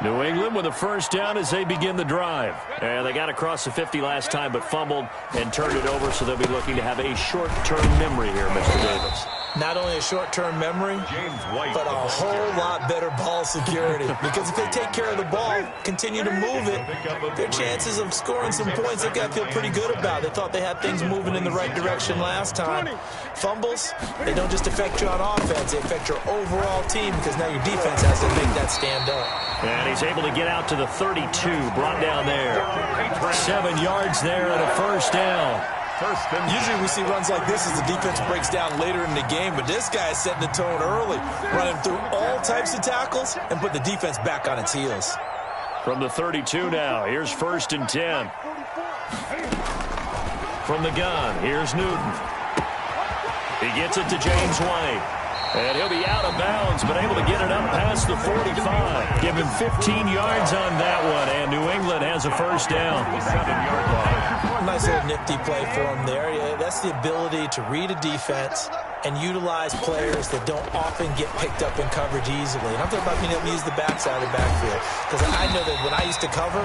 New England with a first down as they begin the drive. And they got across the 50 last time but fumbled and turned it over, so they'll be looking to have a short-term memory here, Mr. Davis. Not only a short-term memory, but a whole lot better ball security. Because if they take care of the ball, continue to move it, their chances of scoring some points, they've got to feel pretty good about. They thought they had things moving in the right direction last time. Fumbles, they don't just affect you on offense, they affect your overall team because now your defense has to make that stand up. And he's able to get out to the 32, brought down there. 7 yards there and a first down. Usually we see runs like this as the defense breaks down later in the game, but this guy is setting the tone early, running through all types of tackles and put the defense back on its heels. From the 32 now, here's 1st and 10. From the gun, here's Newton. He gets it to James White. And he'll be out of bounds, but able to get it up past the 45. Give him 15 yards on that one, and New England has a first down. 7-yard line. Nice little nifty play for him there. Yeah, that's the ability to read a defense and utilize players that don't often get picked up in coverage easily. And I'm talking about being able to use the backside of the backfield. Because I know that when I used to cover,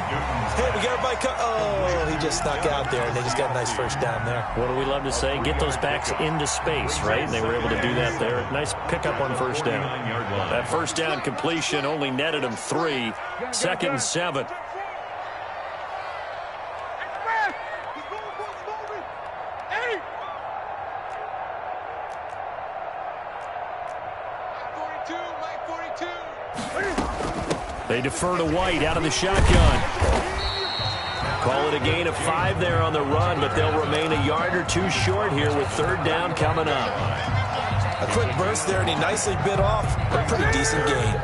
hey, we got everybody oh, he just snuck out there, and they just got a nice first down there. What do we love to say? Get those backs into space, right? And they were able to do that there. Nice pickup on first down. That first down completion only netted him 3. 2nd and 7. They defer to White out of the shotgun. Call it a gain of 5 there on the run, but they'll remain a yard or 2 short here with 3rd down coming up. A quick burst there, and he nicely bit off a pretty decent gain.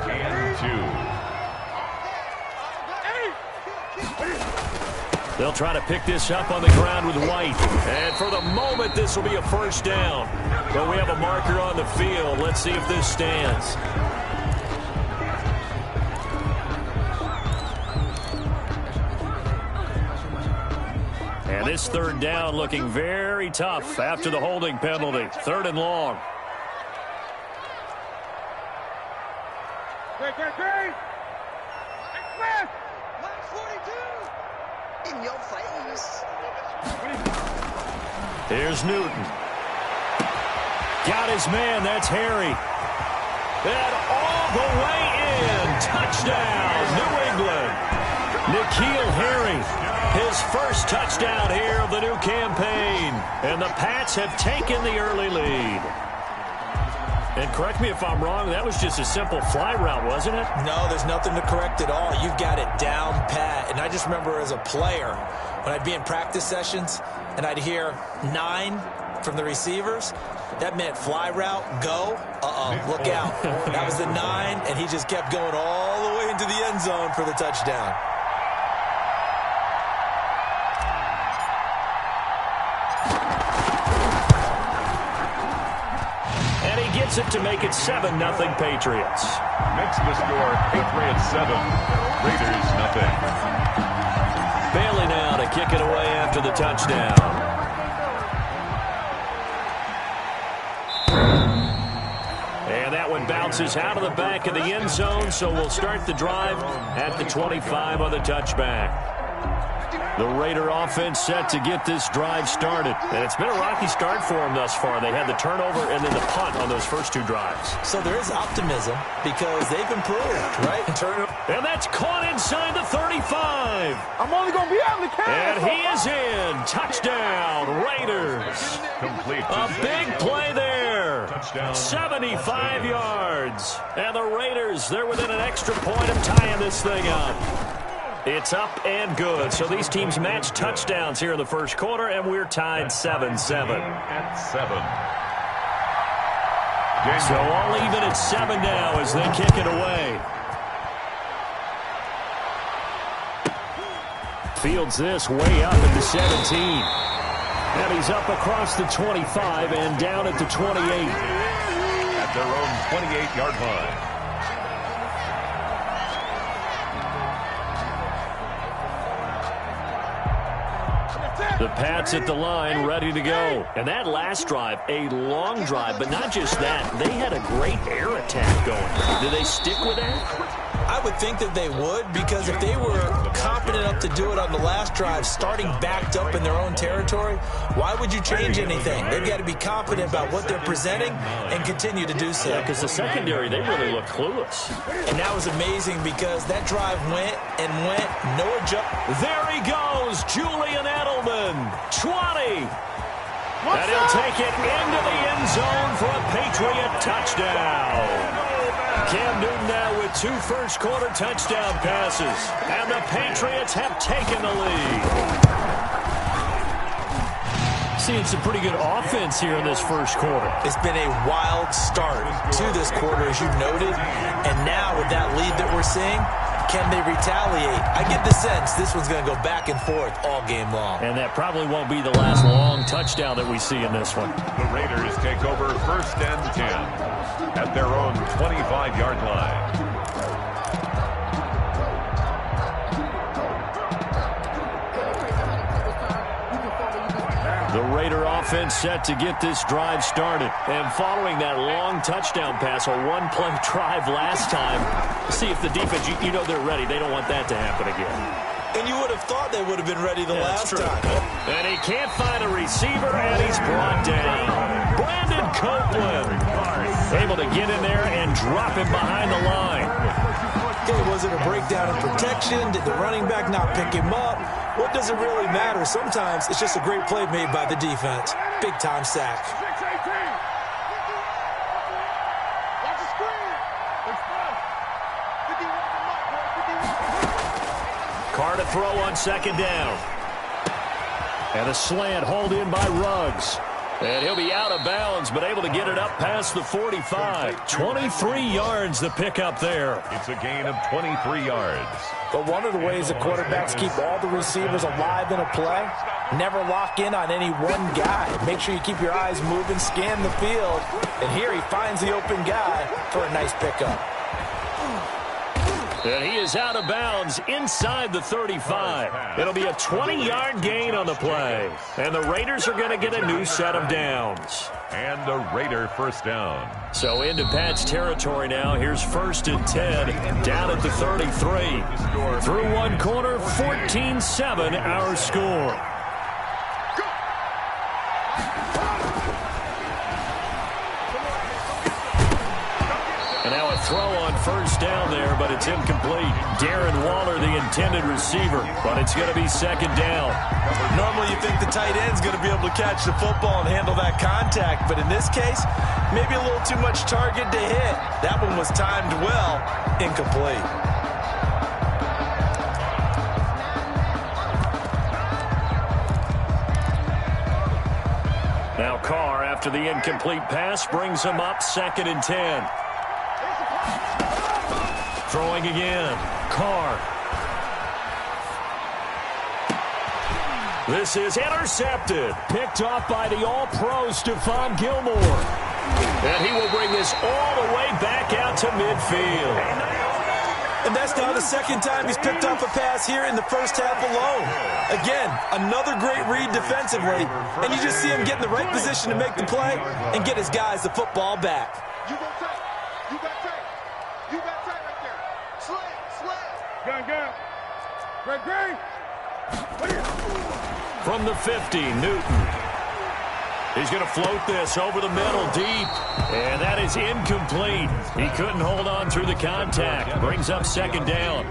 They'll try to pick this up on the ground with White. And for the moment, this will be a first down. But we have a marker on the field. Let's see if this stands. And this 3rd down looking very tough after the holding penalty. 3rd and long. In your face. Here's Newton. Got his man. That's Harry. And all the way in. Touchdown, New England. N'Keal Harry. His first touchdown here of the new campaign. And the Pats have taken the early lead. And correct me if I'm wrong, that was just a simple fly route, wasn't it? No, there's nothing to correct at all. You've got it down pat. And I just remember as a player, when I'd be in practice sessions and I'd hear 9 from the receivers, that meant fly route, go, look out. That was the 9, and he just kept going all the way into the end zone for the touchdown. It to make it 7-0 Patriots. Makes the score Patriots 7, Raiders 0. Bailey now to kick it away after the touchdown. And that one bounces out of the back of the end zone, so we'll start the drive at the 25 on the touchback. The Raider offense set to get this drive started. And it's been a rocky start for them thus far. They had the turnover and then the punt on those first 2 drives. So there is optimism because they've improved, right? And that's caught inside the 35. I'm only going to be out in the catch. And he is in. Touchdown, Raiders. Complete. A big play there. Touchdown. 75 yards. And the Raiders, they're within an extra point of tying this thing up. It's up and good. So these teams match touchdowns here in the first quarter, and we're tied 7-7. At 7. So all even at 7 now as they kick it away. Fields this way up at the 17. And he's up across the 25 and down at the 28. At their own 28-yard line. The Pats at the line, ready to go. And that last drive, a long drive, but not just that. They had a great air attack going. Did they stick with that? I would think that they would, because if they were confident enough to do it on the last drive, starting backed up in their own territory, why would you change anything? They've got to be confident about what they're presenting and continue to do so. Yeah, because the secondary, they really look clueless. And that was amazing because that drive went and went, no adjust. There he goes, Julian Edelman, 20. And he'll take it into the end zone for a Patriot touchdown. Cam Newton now with 2 first-quarter touchdown passes. And the Patriots have taken the lead. Seeing some pretty good offense here in this first quarter. It's been a wild start to this quarter, as you've noted. And now with that lead that we're seeing, can they retaliate? I get the sense this one's going to go back and forth all game long. And that probably won't be the last long touchdown that we see in this one. The Raiders take over 1st and 10 at their own 25-yard line. The Raider offense set to get this drive started. And following that long touchdown pass, a one-play drive last time, see if the defense, you know they're ready. They don't want that to happen again. And you would have thought they would have been ready the last time. And he can't find a receiver, and he's brought down. Brandon Copeland able to get in there and drop him behind the line. Okay, was it a breakdown in protection? Did the running back not pick him up? What does it really matter? Sometimes it's just a great play made by the defense. Big-time sack. Carr to throw on 2nd down. And a slant hauled in by Ruggs. And he'll be out of bounds, but able to get it up past the 45. 23 yards to pick up there. It's a gain of 23 yards. But one of the ways the quarterbacks keep all the receivers alive in a play, never lock in on any one guy. Make sure you keep your eyes moving, scan the field. And here he finds the open guy for a nice pickup. And he is out of bounds inside the 35. It'll be a 20-yard gain on the play. And the Raiders are going to get a new set of downs. And a Raider 1st down. So into Pat's territory now. Here's 1st and 10 down at the 33. Through one quarter, 14-7 our score. And now a throw on 1st down there, but it's incomplete. Darren Waller, the intended receiver, but it's going to be 2nd down. Normally you think the tight end's going to be able to catch the football and handle that contact, but in this case, maybe a little too much target to hit. That one was timed well, incomplete. Now Carr, after the incomplete pass, brings him up 2nd and 10. Throwing again. Carr. This is intercepted. Picked off by the All-Pro Stephon Gilmore. And he will bring this all the way back out to midfield. And that's now the 2nd time he's picked off a pass here in the first half alone. Again, another great read defensively. And you just see him get in the right position to make the play and get his guys the football back. You got tight. You got tight. You got tight right there. Slam. Gun. Greg. From the 50, Newton. He's going to float this over the middle deep. And that is incomplete. He couldn't hold on through the contact. Brings up 2nd down.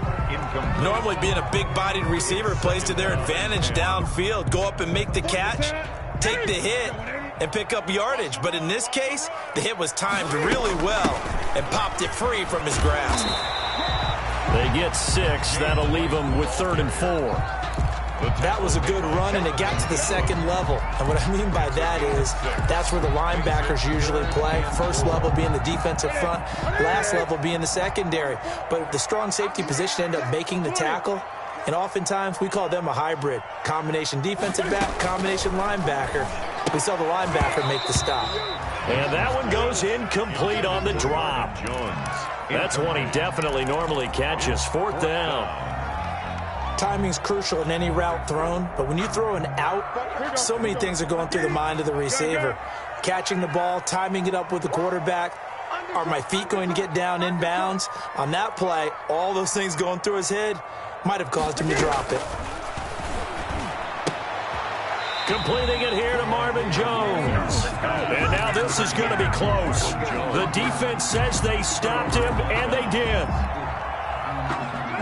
Normally being a big-bodied receiver plays to their advantage downfield. Go up and make the catch, take the hit, and pick up yardage. But in this case, the hit was timed really well and popped it free from his grasp. They get 6. That'll leave them with 3rd and 4. That was a good run, and it got to the 2nd level. And what I mean by that is that's where the linebackers usually play. First level being the defensive front, last level being the secondary. But the strong safety position ended up making the tackle. And oftentimes we call them a hybrid. Combination defensive back, combination linebacker. We saw the linebacker make the stop. And that one goes incomplete on the drop. That's one he definitely normally catches. 4th down. Timing's crucial in any route thrown, but when you throw an out, so many things are going through the mind of the receiver. Catching the ball, timing it up with the quarterback, Are my feet going to get down inbounds? On that play, all those things going through his head might have caused him to drop it. Completing it here to Marvin Jones. And now this is going to be close. The defense says they stopped him, and they did.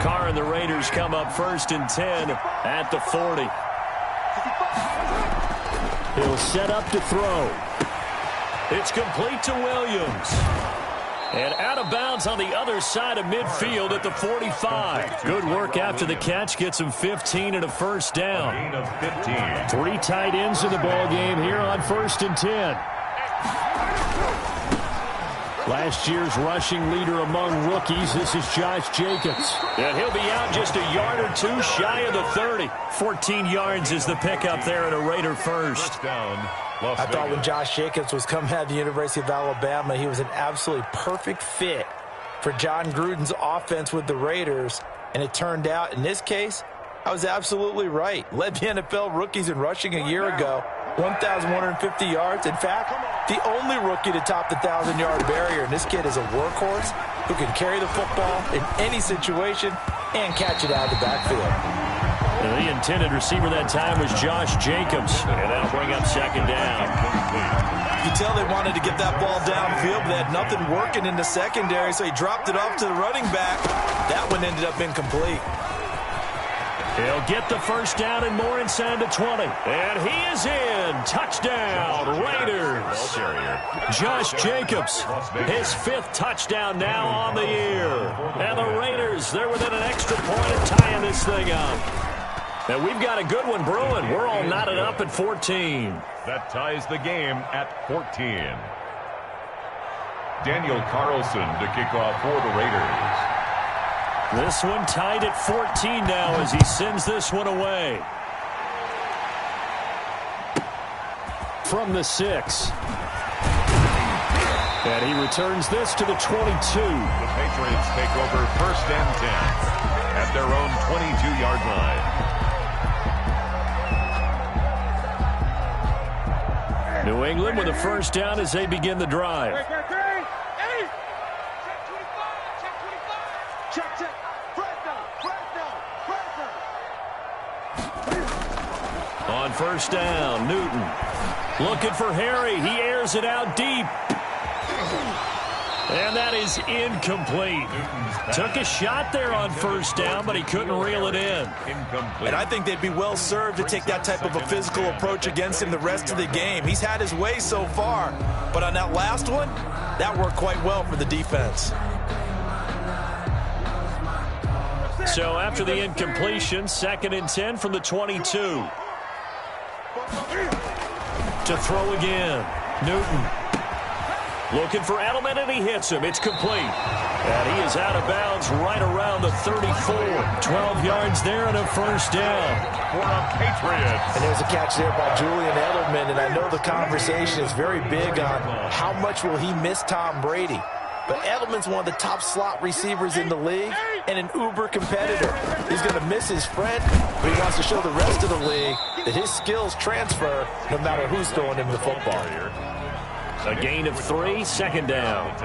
Carr and the Raiders come up 1st and 10 at the 40. He'll set up to throw. It's complete to Williams. And out of bounds on the other side of midfield at the 45. Good work after the catch. Gets him 15 and a first down. 3 tight ends in the ball game here on 1st and 10. Last year's rushing leader among rookies. This is Josh Jacobs. And he'll be out just a yard or 2 shy of the 30. 14 yards is the pickup there at a Raider first. I thought when Josh Jacobs was coming out of the University of Alabama, he was an absolutely perfect fit for John Gruden's offense with the Raiders. And it turned out, in this case, I was absolutely right. Led the NFL rookies in rushing a year ago. 1,150 yards. In fact, the only rookie to top the 1,000-yard barrier. And this kid is a workhorse who can carry the football in any situation and catch it out of the backfield. The intended receiver that time was Josh Jacobs, and that'll bring up 2nd down. You can tell they wanted to get that ball downfield, but they had nothing working in the secondary, so he dropped it off to the running back. That one ended up incomplete. He'll get the first down and more inside the 20. And he is in. Touchdown, Raiders. Josh Jacobs, his 5th touchdown now on the year. And the Raiders, they're within an extra point of tying this thing up. And we've got a good one brewing. We're all knotted up at 14. That ties the game at 14. Daniel Carlson to kick off for the Raiders. This one tied at 14 now as he sends this one away. From the 6. And he returns this to the 22. The Patriots take over 1st and 10 at their own 22-yard line. New England with a first down as they begin the drive. On first down, Newton looking for Harry. He airs it out deep. And that is incomplete. Took a shot there on first down, but he couldn't reel it in. And I think they'd be well served to take that type of a physical approach against him the rest of the game. He's had his way so far, but on that last one, that worked quite well for the defense. So after the incompletion, 2nd and 10 from the 22. To throw again, Newton. Looking for Edelman, and he hits him. It's complete. And he is out of bounds right around the 34. 12 yards there and a first down. For the Patriots. And there's a catch there by Julian Edelman, and I know the conversation is very big on how much will he miss Tom Brady. But Edelman's one of the top slot receivers in the league and an uber competitor. He's going to miss his friend, but he wants to show the rest of the league that his skills transfer no matter who's throwing him the football. A gain of 3, 2nd down.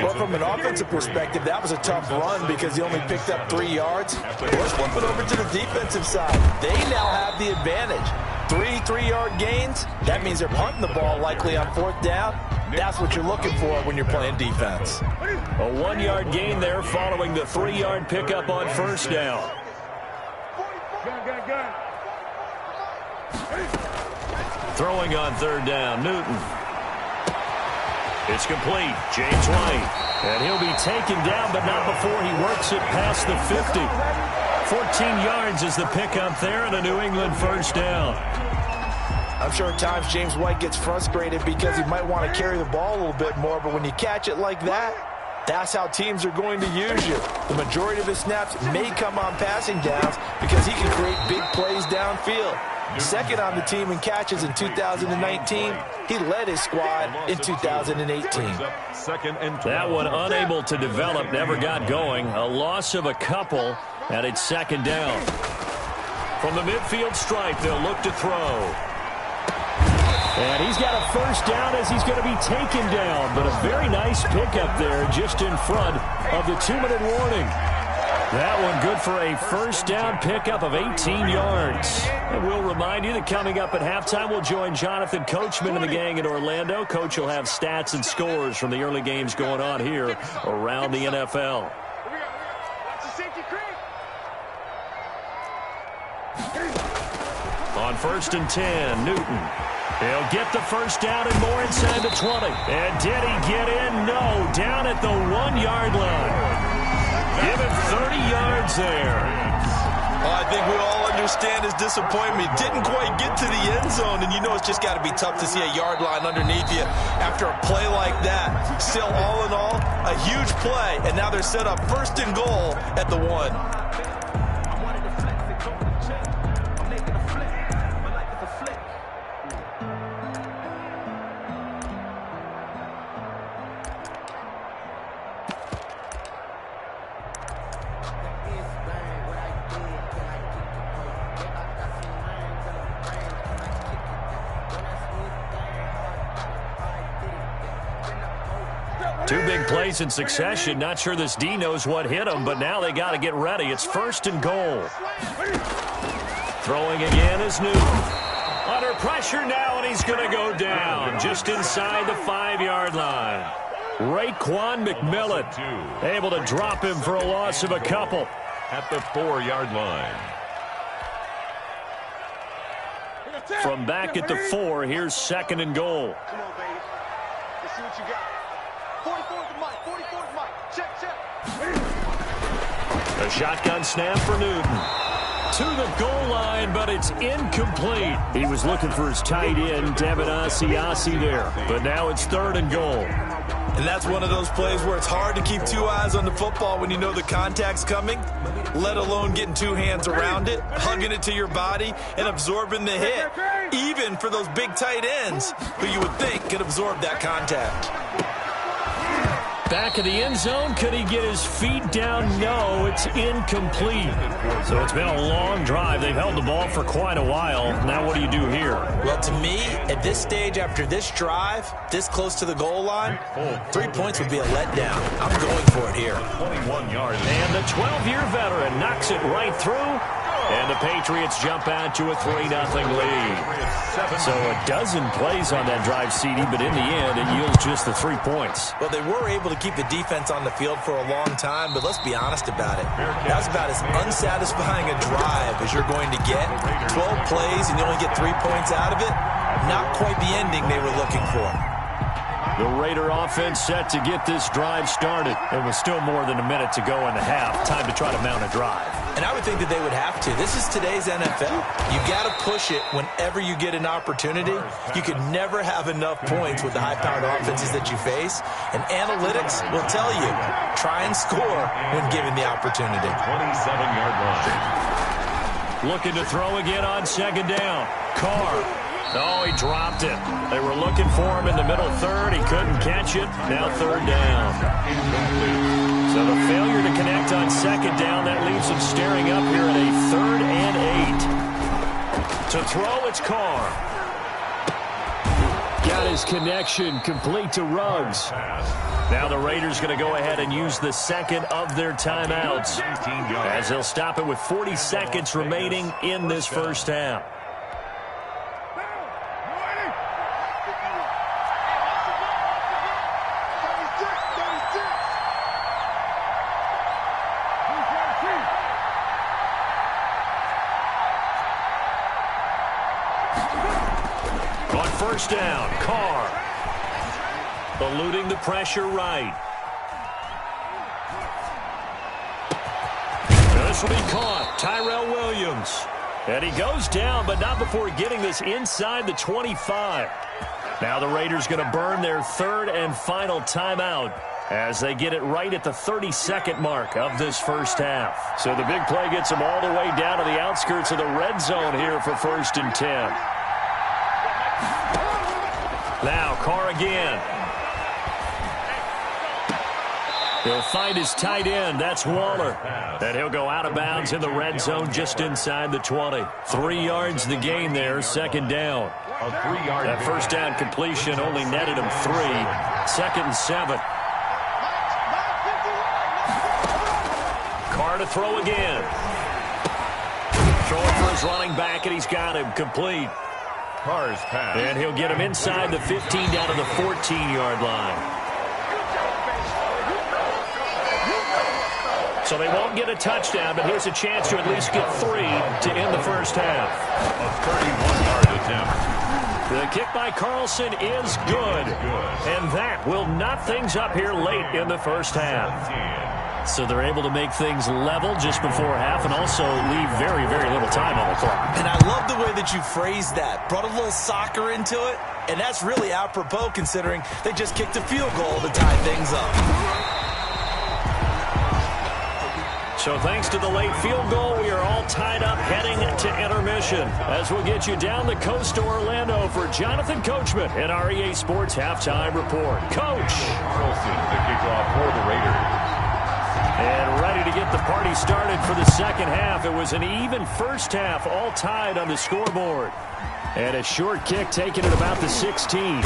But from an offensive perspective, that was a tough run because he only picked up 3 yards. Let's flip it over to the defensive side. They now have the advantage. 3 3-yard gains, that means they're punting the ball likely on 4th down. That's what you're looking for when you're playing defense. A 1-yard gain there following the 3-yard pickup on first down. Throwing on 3rd down, Newton. It's complete. James White. And he'll be taken down, but not before he works it past the 50. 14 yards is the pickup there and a New England first down. I'm sure at times James White gets frustrated because he might want to carry the ball a little bit more, but when you catch it like that, that's how teams are going to use you. The majority of his snaps may come on passing downs because he can create big plays downfield. 2nd on the team in catches in 2019. He led his squad in 2018. That one unable to develop, never got going. A loss of a couple, and it's 2nd down. From the midfield stripe, they'll look to throw. And he's got a first down as he's going to be taken down. But a very nice pickup there just in front of the 2-minute warning. That one good for a first down pickup of 18 yards. And we'll remind you that coming up at halftime, we'll join Jonathan Coachman and the gang in Orlando. Coach will have stats and scores from the early games going on here around the NFL. On 1st and 10, Newton. He'll get the first down and more inside the 20. And did he get in? No. Down at the 1-yard line. Give him 30 yards there. I think we all understand his disappointment. Didn't quite get to the end zone, and you know it's just got to be tough to see a yard line underneath you after a play like that. Still, all in all, a huge play, and now they're set up 1st and goal at the 1. Two big plays in succession. Not sure this D knows what hit him, but now they got to get ready. It's 1st and goal. Throwing again is Newton. Under pressure now, and he's going to go down just inside the 5-yard line. Raekwon McMillan able to drop him for a loss of a couple. At the 4-yard line. From back at the 4, here's 2nd and goal. Come on, baby. Let's see what you got. 44's the mic. 44's the mic. Check, check. A shotgun snap for Newton. To the goal line, but it's incomplete. He was looking for his tight end, Devin Asiasi there. But now it's 3rd and goal. And that's one of those plays where it's hard to keep two eyes on the football when you know the contact's coming, let alone getting two hands around it, hugging it to your body, and absorbing the hit, even for those big tight ends who you would think could absorb that contact. Back in the end zone, could he get his feet down? No, it's incomplete. So it's been a long drive. They've held the ball for quite a while. Now what do you do here? Well, to me, at this stage, after this drive, this close to the goal line, 3 points would be a letdown. I'm going for it here. 21 yards. And the 12-year veteran knocks it right through. And the Patriots jump out to a 3-0 lead. So a dozen plays on that drive, CD, but in the end, it yields just the 3 points. Well, they were able to keep the defense on the field for a long time, but let's be honest about it. That's about as unsatisfying a drive as you're going to get. 12 plays and you only get 3 points out of it. Not quite the ending they were looking for. The Raider offense set to get this drive started. It was still more than a minute to go in the half. Time to try to mount a drive. And I would think that they would have to. This is today's NFL. You got to push it whenever you get an opportunity. You could never have enough points with the high-powered offenses that you face. And analytics will tell you, try and score when given the opportunity. 27-yard line. Looking to throw again on 2nd down. Carr. Oh, he dropped it. They were looking for him in the middle 3rd. He couldn't catch it. Now 3rd down. So the failure to connect on 2nd down, that leaves him staring up here at a 3rd and 8. To throw, it's Carr. Got his connection complete to Ruggs. Now the Raiders going to go ahead and use the 2nd of their timeouts as they'll stop it with 40 seconds remaining in this first half. First down, Carr. Eluding the pressure right. This will be caught. Tyrell Williams. And he goes down, but not before getting this inside the 25. Now the Raiders going to burn their 3rd and final timeout as they get it right at the 32nd mark of this first half. So the big play gets them all the way down to the outskirts of the red zone here for 1st and 10. Now Carr again. He'll find his tight end. That's Waller. And he'll go out of bounds in the red zone just inside the 20. 3 yards the gain there, 2nd down. A 3-yard That first down completion only netted him 3. 2nd and 7. Carr to throw again. Throwing for his running back, and he's got him complete. Carr's pass. And he'll get him inside the 15 down to the 14-yard line. So they won't get a touchdown, but here's a chance to at least get 3 to end the first half. A 31-yard attempt. The kick by Carlson is good. And that will knot things up here late in the first half. So they're able to make things level just before half and also leave very, very little time on the clock. And I love the way that you phrased that. Brought a little soccer into it. And that's really apropos considering they just kicked a field goal to tie things up. So thanks to the late field goal, we are all tied up heading to intermission. As we'll get you down the coast to Orlando for Jonathan Coachman at our EA Sports Halftime Report. Coach! Carlson, the kickoff for the Raiders. And ready to get the party started for the second half. It was an even first half, all tied on the scoreboard. And a short kick taken at about the 16.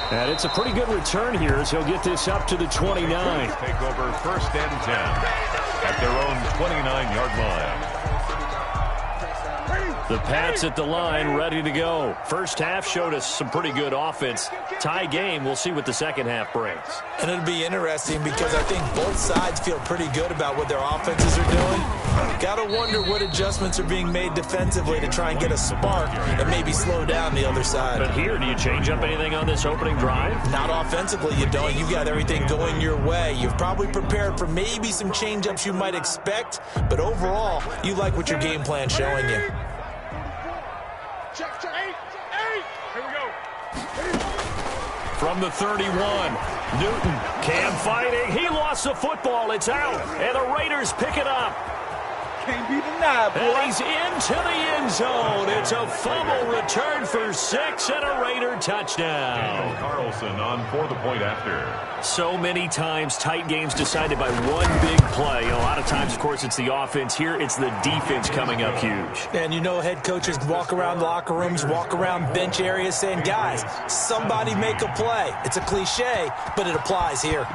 And it's a pretty good return here as he'll get this up to the 29. Take over 1st and 10 at their own 29-yard line. The Pats at the line, ready to go. First half showed us some pretty good offense. Tie game, we'll see what the second half brings. And it'll be interesting because I think both sides feel pretty good about what their offenses are doing. Gotta wonder what adjustments are being made defensively to try and get a spark and maybe slow down the other side. But here, do you change up anything on this opening drive? Not offensively, you don't. You've got everything going your way. You've probably prepared for maybe some change-ups you might expect, but overall, you like what your game plan's showing you. Check. 8. Here we go. From the 31, Newton, Cam fighting. He lost the football. It's out, and the Raiders pick it up. Can't be denied, boy. And he's into the end zone. It's a fumble return for 6 and a Raider touchdown. And Carlson on for the point after. So many times tight games decided by one big play. A lot of times, of course, it's the offense. Here, it's the defense coming up huge. And you know head coaches walk around locker rooms, walk around bench areas saying, guys, somebody make a play. It's a cliche, but it applies here.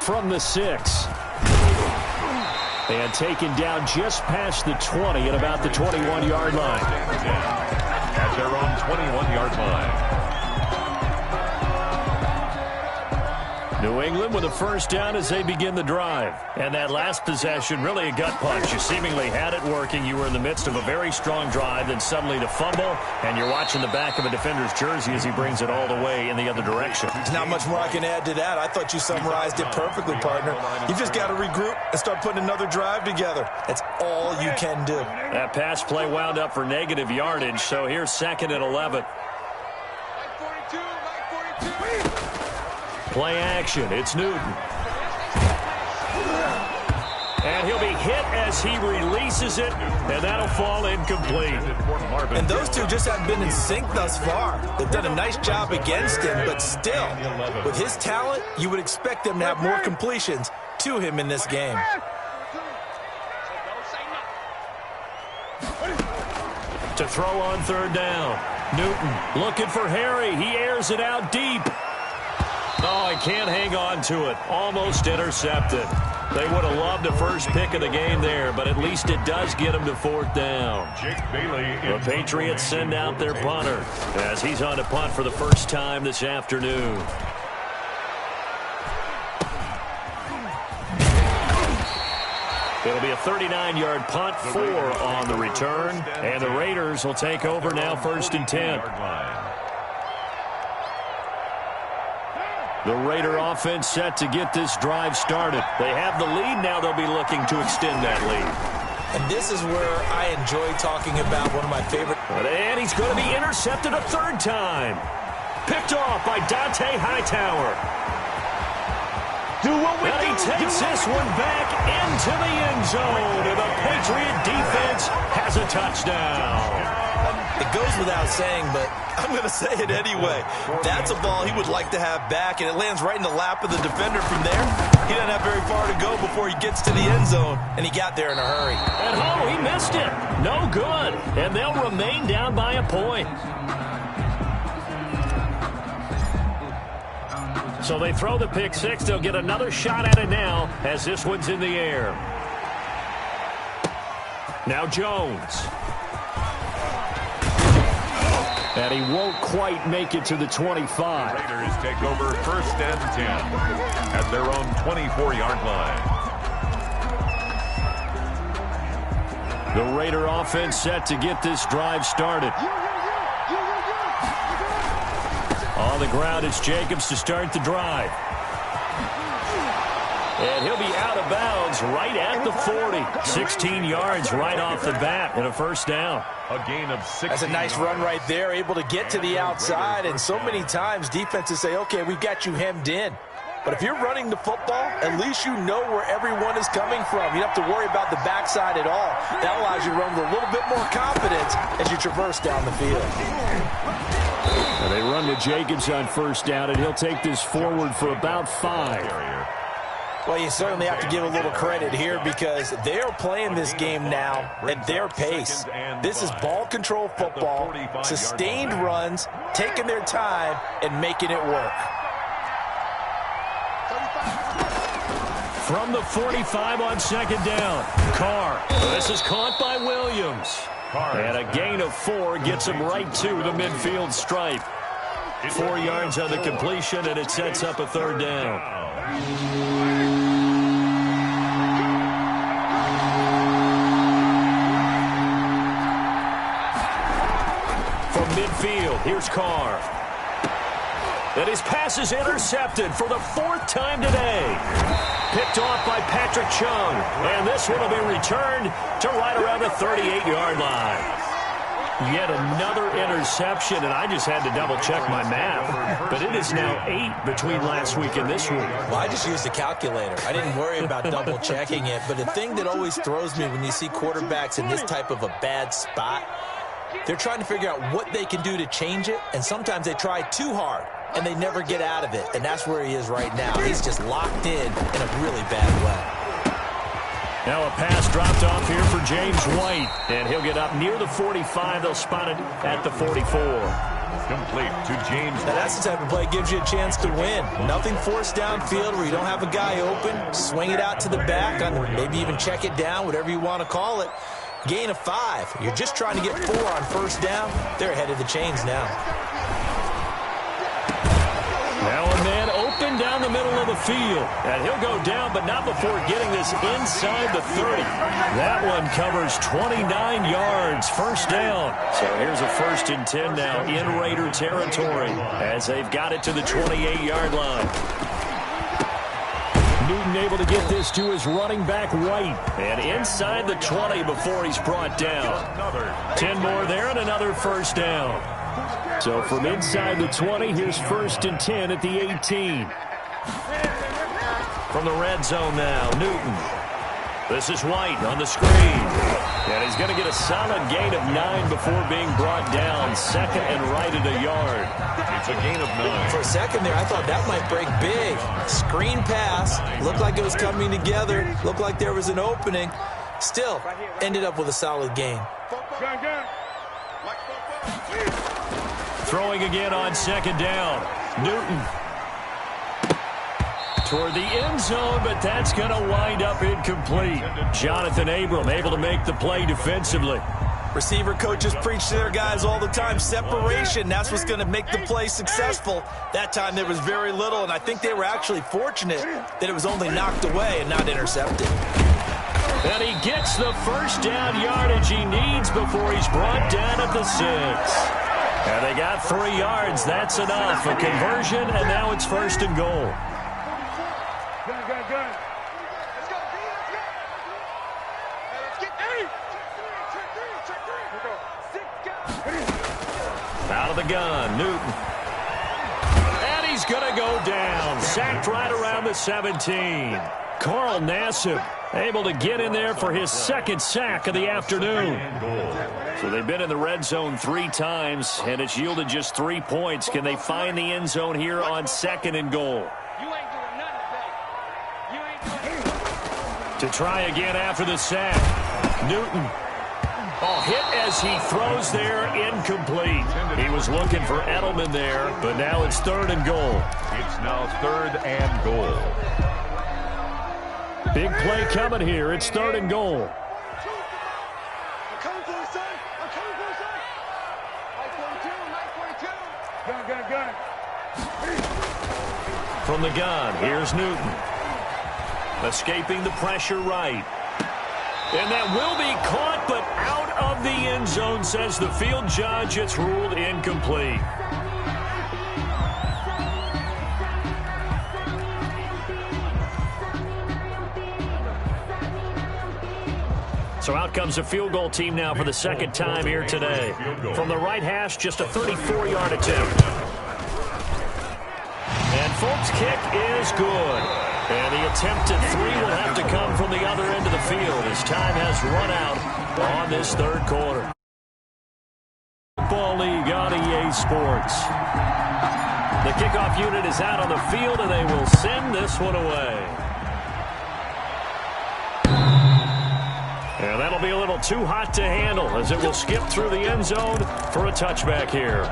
From the 6. And taken down just past the 20 at about the 21-yard line. At their own 21-yard line. New England with a first down as they begin the drive. And that last possession, really a gut punch. You seemingly had it working. You were in the midst of a very strong drive, then suddenly the fumble, and you're watching the back of a defender's jersey as he brings it all the way in the other direction. There's not much more I can add to that. I thought you summarized it perfectly, partner. You just got to regroup and start putting another drive together. That's all you can do. That pass play wound up for negative yardage, so here's 2nd and 11. Play action. It's Newton. And he'll be hit as he releases it, and that'll fall incomplete. And those two just haven't been in sync thus far. They've done a nice job against him, but still, with his talent, you would expect them to have more completions to him in this game. To throw on 3rd down. Newton looking for Harry. He airs it out deep. Oh, he can't hang on to it. Almost intercepted. They would have loved a first pick of the game there, but at least it does get them to 4th down. The Patriots send out their punter as he's on to punt for the first time this afternoon. It'll be a 39-yard punt, 4 on the return, and the Raiders will take over now 1st and 10. The Raider offense set to get this drive started. They have the lead. Now they'll be looking to extend that lead. And this is where I enjoy talking about one of my favorite. And he's going to be intercepted a 3rd time. Picked off by Dante Hightower. And he takes this one back into the end zone. And the Patriot defense has a touchdown. It goes without saying, but I'm going to say it anyway. That's a ball he would like to have back, and it lands right in the lap of the defender from there. He doesn't have very far to go before he gets to the end zone, and he got there in a hurry. And oh, he missed it. No good. And they'll remain down by a point. So they throw the pick six. They'll get another shot at it now as this one's in the air. Now Jones. And he won't quite make it to the 25. Raiders take over 1st and 10 at their own 24-yard line. The Raider offense set to get this drive started. On the ground, it's Jacobs to start the drive. And he'll be out of bounds right at the 40. 16 yards right off the bat and a first down. A gain of 6. That's a nice run right there, able to get to the outside. And so many times defenses say, okay, we've got you hemmed in. But if you're running the football, at least you know where everyone is coming from. You don't have to worry about the backside at all. That allows you to run with a little bit more confidence as you traverse down the field. And they run to Jacobs on first down, and he'll take this forward for about 5. Well, you certainly have to give a little credit here because they're playing this game now at their pace. This is ball control football, sustained runs, taking their time, and making it work. From the 45 on second down, Carr. This is caught by Williams. And a gain of 4 gets him right to the midfield stripe. 4 yards on the completion, and it sets up a third down. From midfield, here's Carr. And his pass is intercepted for the 4th time today. Picked off by Patrick Chung. And this one will be returned to right around the 38-yard line. Yet another interception, and I just had to double-check my math. But it is now 8 between last week and this week. Well, I just used a calculator. I didn't worry about double-checking it. But the thing that always throws me when you see quarterbacks in this type of a bad spot, they're trying to figure out what they can do to change it, and sometimes they try too hard, and they never get out of it. And that's where he is right now. He's just locked in a really bad way. Now a pass dropped off here for James White, and he'll get up near the 45. They'll spot it at the 44. Complete to James. Now that's the type of play that gives you a chance to win. Nothing forced downfield where you don't have a guy open. Swing it out to the back, maybe even check it down, whatever you want to call it. Gain of 5. You're just trying to get 4 on first down. They're ahead of the chains now. Now a man open down the middle of the field. And he'll go down, but not before getting this inside the 30. That one covers 29 yards. First down. So here's a 1st and 10 now in Raider territory as they've got it to the 28-yard line. Newton able to get this to his running back White. And inside the 20 before he's brought down. 10 more there and another first down. So from inside the 20, here's 1st and 10 at the 18. From the red zone now, Newton. This is White on the screen. And he's going to get a solid gain of 9 before being brought down. 2nd and right at a yard. It's a gain of 9. For a second there, I thought that might break big. Screen pass. Looked like it was coming together. Looked like there was an opening. Still, ended up with a solid gain. Throwing again on second down. Newton. Toward the end zone, but that's going to wind up incomplete. Jonathan Abram able to make the play defensively. Receiver coaches preach to their guys all the time. Separation, that's what's going to make the play successful. That time there was very little, and I think they were actually fortunate that it was only knocked away and not intercepted. And he gets the first down yardage he needs before he's brought down at the 6. And they got 3 yards. That's enough. A conversion, and now it's 1st and goal. Out of the gun, Newton. And he's going to go down. Sacked right around the 17. Carl Nassib Able to get in there for his second sack of the afternoon. So they've been in the red zone 3 times, and it's yielded just 3 points. Can they find the end zone here on 2nd and goal? To try again after the sack. Newton. Hit as he throws there, incomplete. He was looking for Edelman there, but now it's 3rd and goal. It's now 3rd and goal. Big play coming here. It's 3rd and goal. I'm coming for you, son. I'm coming for you, son. 942, 942. Gun. From the gun, here's Newton. Escaping the pressure right. And that will be caught, but out of the end zone, says the field judge. It's ruled incomplete. So out comes a field goal team now for the 2nd time here today. From the right hash, just a 34-yard attempt. And Folk's kick is good. And the attempt at 3 will have to come from the other end of the field as time has run out on this 3rd quarter. Football League on EA Sports. The kickoff unit is out on the field, and they will send this one away. And that'll be a little too hot to handle as it will skip through the end zone for a touchback here.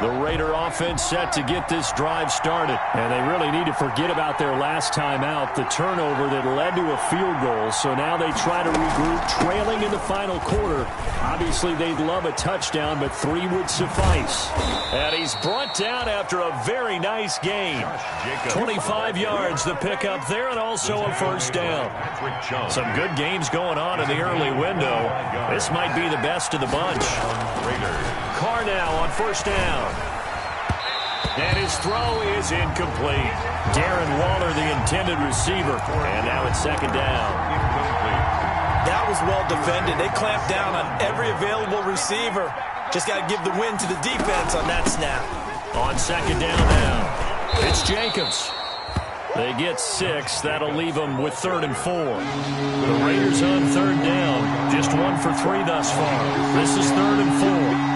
The Raider offense set to get this drive started. And they really need to forget about their last time out, the turnover that led to a field goal. So now they try to regroup, trailing in the final quarter. Obviously, they'd love a touchdown, but 3 would suffice. And he's brought down after a very nice game. 25 yards the pickup there, and also a 1st down. Some good games going on in the early window. This might be the best of the bunch. Carr now on 1st down. And his throw is incomplete. Darren Waller, the intended receiver. And now it's 2nd down. That was well defended. They clamped down on every available receiver. Just got to give the win to the defense on that snap. On 2nd down now, it's Jacobs. They get 6. That'll leave them with 3rd and 4. The Raiders on 3rd down. Just 1 for 3 thus far. This is 3rd and 4.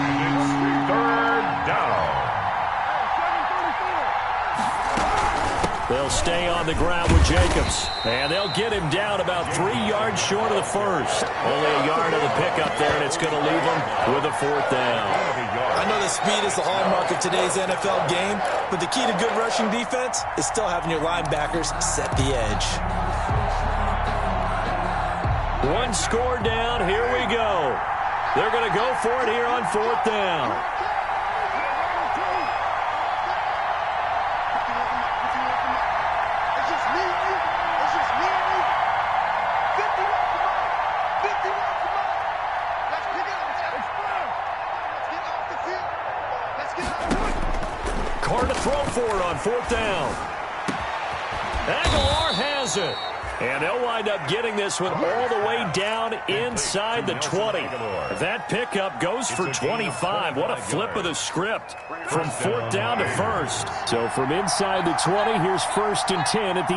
They'll stay on the ground with Jacobs. And they'll get him down about 3 yards short of the 1st. Only a yard of the pickup there, and it's going to leave him with a 4th down. I know that speed is the hallmark of today's NFL game, but the key to good rushing defense is still having your linebackers set the edge. 1 score down. Here we go. They're going to go for it here on 4th down. Carr to throw for it on 4th down. Aguilar has it. And they'll wind up getting this one all the way down inside the 20. That pickup goes for 25. What a flip of the script from 4th down to 1st. So from inside the 20, here's 1st and 10 at the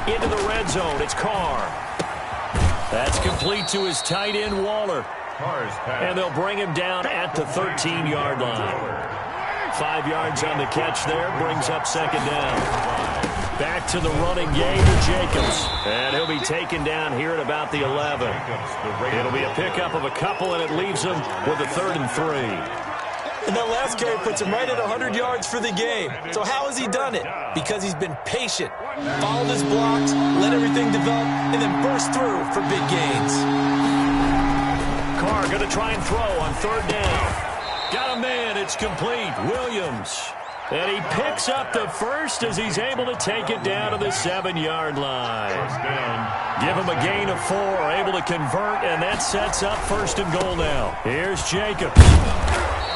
18. Into the red zone, it's Carr. That's complete to his tight end, Waller. And they'll bring him down at the 13-yard line. 5 yards on the catch there, brings up 2nd down. Back to the running game to Jacobs. And he'll be taken down here at about the 11. It'll be a pickup of a couple, and it leaves him with a 3rd and 3. And that last carry puts him right at 100 yards for the game. So how has he done it? Because he's been patient, followed his blocks, let everything develop, and then burst through for big gains. Carr going to try and throw on 3rd down. Got a man, it's complete. Williams. And he picks up the 1st as he's able to take it down to the 7-yard line. Give him a gain of 4, able to convert, and that sets up 1st and goal now. Here's Jacobs.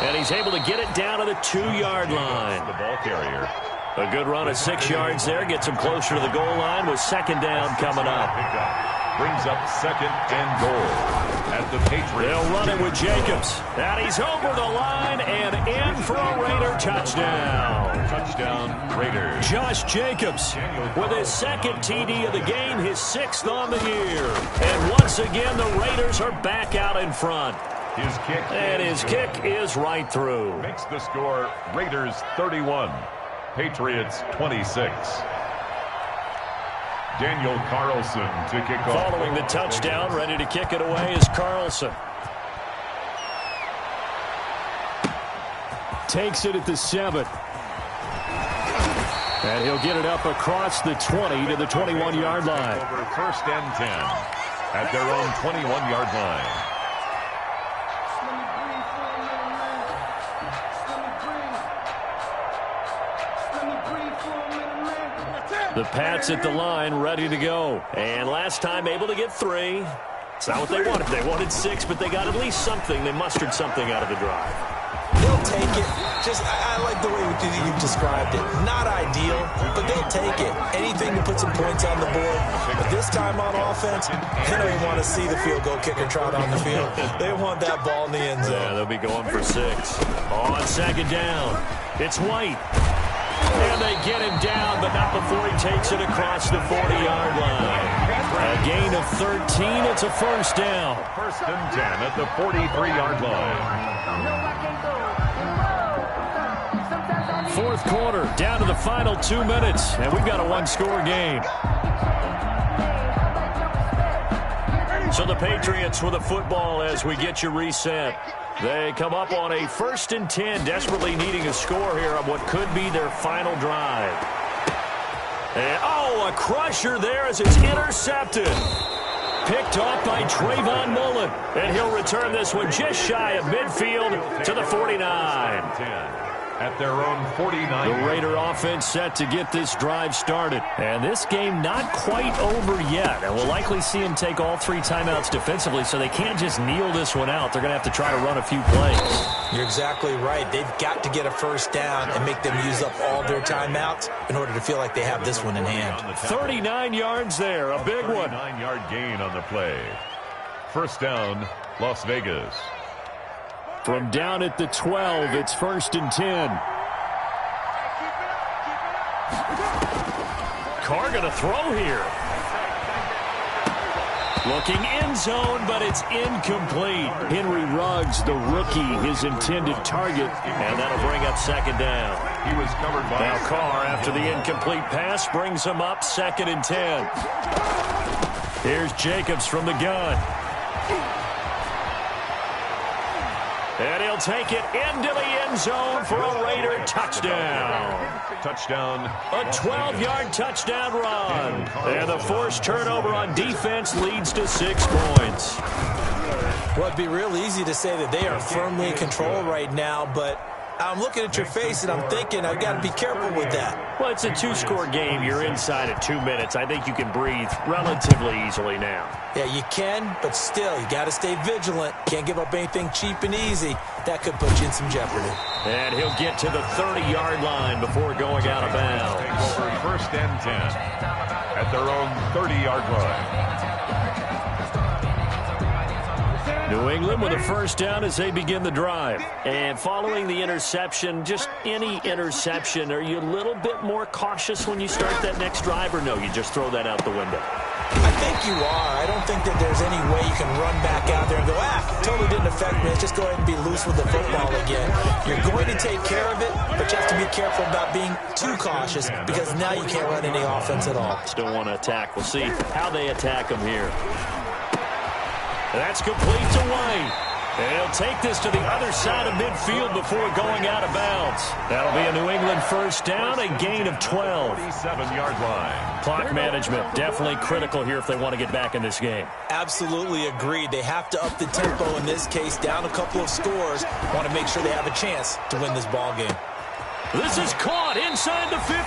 And he's able to get it down to the 2-yard line. The ball carrier. A good run of 6 yards there. Gets him closer to the goal line with 2nd down coming up. Brings up 2nd and goal at at the Patriots. They'll run it with Jacobs. And he's over the line and in for a Raider touchdown. Touchdown, Raiders. Josh Jacobs with his second TD of the game, his 6th on the year. And once again, the Raiders are back out in front. His kick is right through. Makes the score Raiders 31, Patriots 26. Daniel Carlson to kick off. Following the touchdown, ready to kick it away is Carlson. Takes it at the 7. And he'll get it up across the 20 to the 21-yard line. Over 1st and 10 at their own 21-yard line. The Pats at the line, ready to go. And last time able to get 3. It's not what they wanted. They wanted 6, but they got at least something. They mustered something out of the drive. They'll take it. I like the way you described it. Not ideal, but they'll take it. Anything to put some points on the board. But this time on offense, they don't even want to see the field goal kicker trot on the field. They want that ball in the end zone. Yeah, they'll be going for 6. On 2nd down, it's White. And they get him down, but not before he takes it across the 40-yard line. A gain of 13. It's a 1st down. 1st and 10 at the 43-yard line. 4th quarter, down to the final 2 minutes, and we've got a 1-score game. So the Patriots with the football as we get you reset. They come up on a 1st and 10, desperately needing a score here on what could be their final drive. And, a crusher there as it's intercepted. Picked off by Trayvon Mullen. And he'll return this one just shy of midfield to the 49. At their own 49. The Raider offense set to get this drive started. And this game not quite over yet. And we'll likely see them take all 3 timeouts defensively, so they can't just kneel this one out. They're going to have to try to run a few plays. You're exactly right. They've got to get a 1st down and make them use up all their timeouts in order to feel like they have this one in hand. 39 yards there, a big one. 39-yard gain on the play. 1st down, Las Vegas. From down at the 12, it's 1st and 10. Carr going to throw here. Looking end zone, but it's incomplete. Henry Ruggs, the rookie, his intended target, and that'll bring up 2nd down. He was covered by... Now Carr, after the incomplete pass, brings him up 2nd and 10. Here's Jacobs from the gun. And he'll take it into the end zone for a Raider touchdown. Touchdown. A 12-yard touchdown run. And the forced turnover on defense leads to 6 points. Well, it'd be real easy to say that they are firmly in control right now, but I'm looking at your face and I'm thinking I've got to be careful with that. Well, it's a 2-score game. You're inside at 2 minutes. I think you can breathe relatively easily now. Yeah, you can, but still, you got to stay vigilant. Can't give up anything cheap and easy. That could put you in some jeopardy. And he'll get to the 30-yard line before going out of bounds. Over 1st and 10 at their own 30-yard line. New England with a 1st down as they begin the drive. And following the interception, just any interception, are you a little bit more cautious when you start that next drive, or no, you just throw that out the window? I think you are. I don't think that there's any way you can run back out there and go, totally didn't affect me. Let's just go ahead and be loose with the football again. You're going to take care of it, but you have to be careful about being too cautious because now you can't run any offense at all. Still want to attack. We'll see how they attack them here. That's complete to White. And he'll take this to the other side of midfield before going out of bounds. That'll be a New England 1st down, a gain of 12. 47-yard line. Clock management, definitely critical here if they want to get back in this game. Absolutely agreed. They have to up the tempo in this case, down a couple of scores. Want to make sure they have a chance to win this ball game. This is caught inside the 15.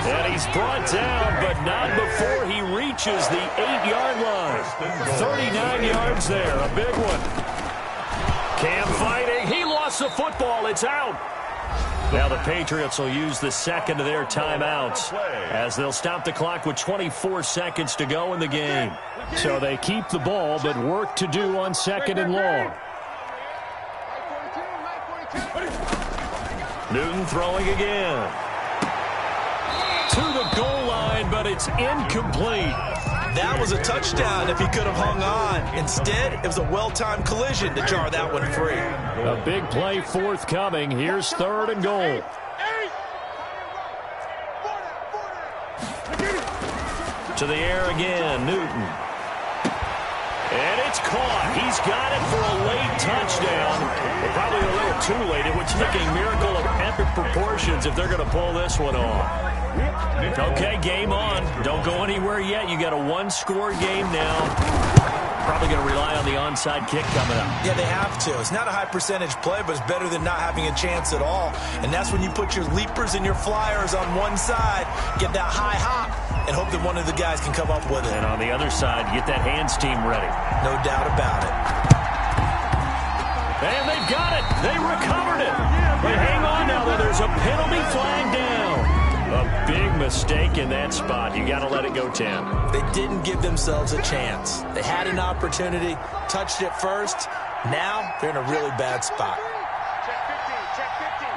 And he's brought down, but not before he reaches the 8-yard line. 39 yards there, a big one. Cam fighting. He lost the football. It's out. Now the Patriots will use the second of their timeouts as they'll stop the clock with 24 seconds to go in the game. So they keep the ball, but work to do on second and long. Newton throwing again. To the goal line, but it's incomplete. That was a touchdown if he could have hung on. Instead, it was a well-timed collision to jar that one free. A big play forthcoming. Here's third and goal. To the air again, Newton. And it's caught. He's got it for a late touchdown. But probably a little too late. It would take a miracle of epic proportions if they're going to pull this one off. Okay, game on. Don't go anywhere yet. You got a one-score game now. Probably going to rely on the onside kick coming up. Yeah, they have to. It's not a high-percentage play, but it's better than not having a chance at all. And that's when you put your leapers and your flyers on one side, get that high hop, and hope that one of the guys can come up with it. And on the other side, get that hands team ready. No doubt about it. And they've got it. They recovered it. But hang on now, though. There's a penalty flag down. A big mistake in that spot. You got to let it go 10. They didn't give themselves a chance. They had an opportunity, touched it first. Now they're in a really bad spot. Check 15, check 15.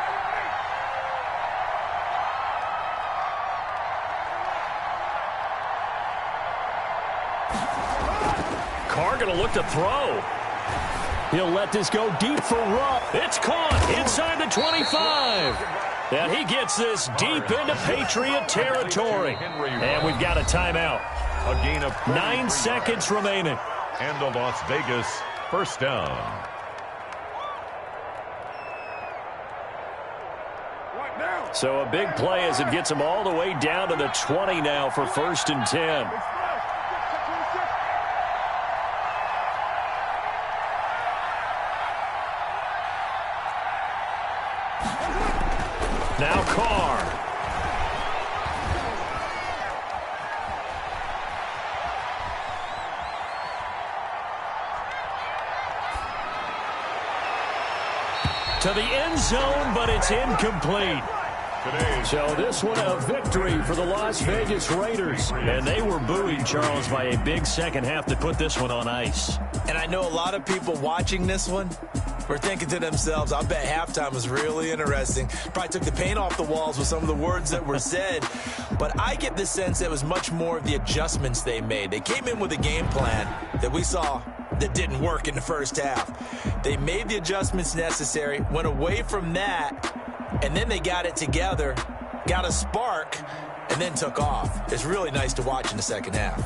Carr going to look to throw. He'll let this go deep for Rupp. It's caught inside the 25. And he gets this deep into Patriot territory. And we've got a timeout. A gain of 9 seconds remaining. And the Las Vegas first down. What now? So a big play as it gets them all the way down to the 20 now for first and 10. Now Carr. To the end zone, but it's incomplete. So this one a victory for the Las Vegas Raiders. And they were buoyed, Charles, by a big second half to put this one on ice. And I know a lot of people watching this one were thinking to themselves, I bet halftime was really interesting. Probably took the paint off the walls with some of the words that were said. But I get the sense that it was much more of the adjustments they made. They came in with a game plan that we saw that didn't work in the first half. They made the adjustments necessary, went away from that, and then they got it together, got a spark, and then took off. It's really nice to watch in the second half.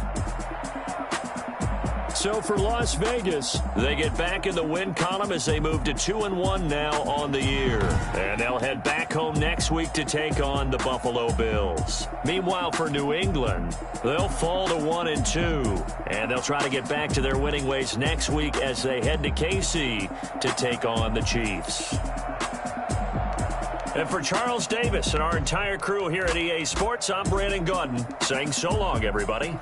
So for Las Vegas, they get back in the win column as they move to 2-1 now on the year. And they'll head back home next week to take on the Buffalo Bills. Meanwhile, for New England, they'll fall to 1-2. And they'll try to get back to their winning ways next week as they head to KC to take on the Chiefs. And for Charles Davis and our entire crew here at EA Sports, I'm Brandon Gaudin saying so long, everybody.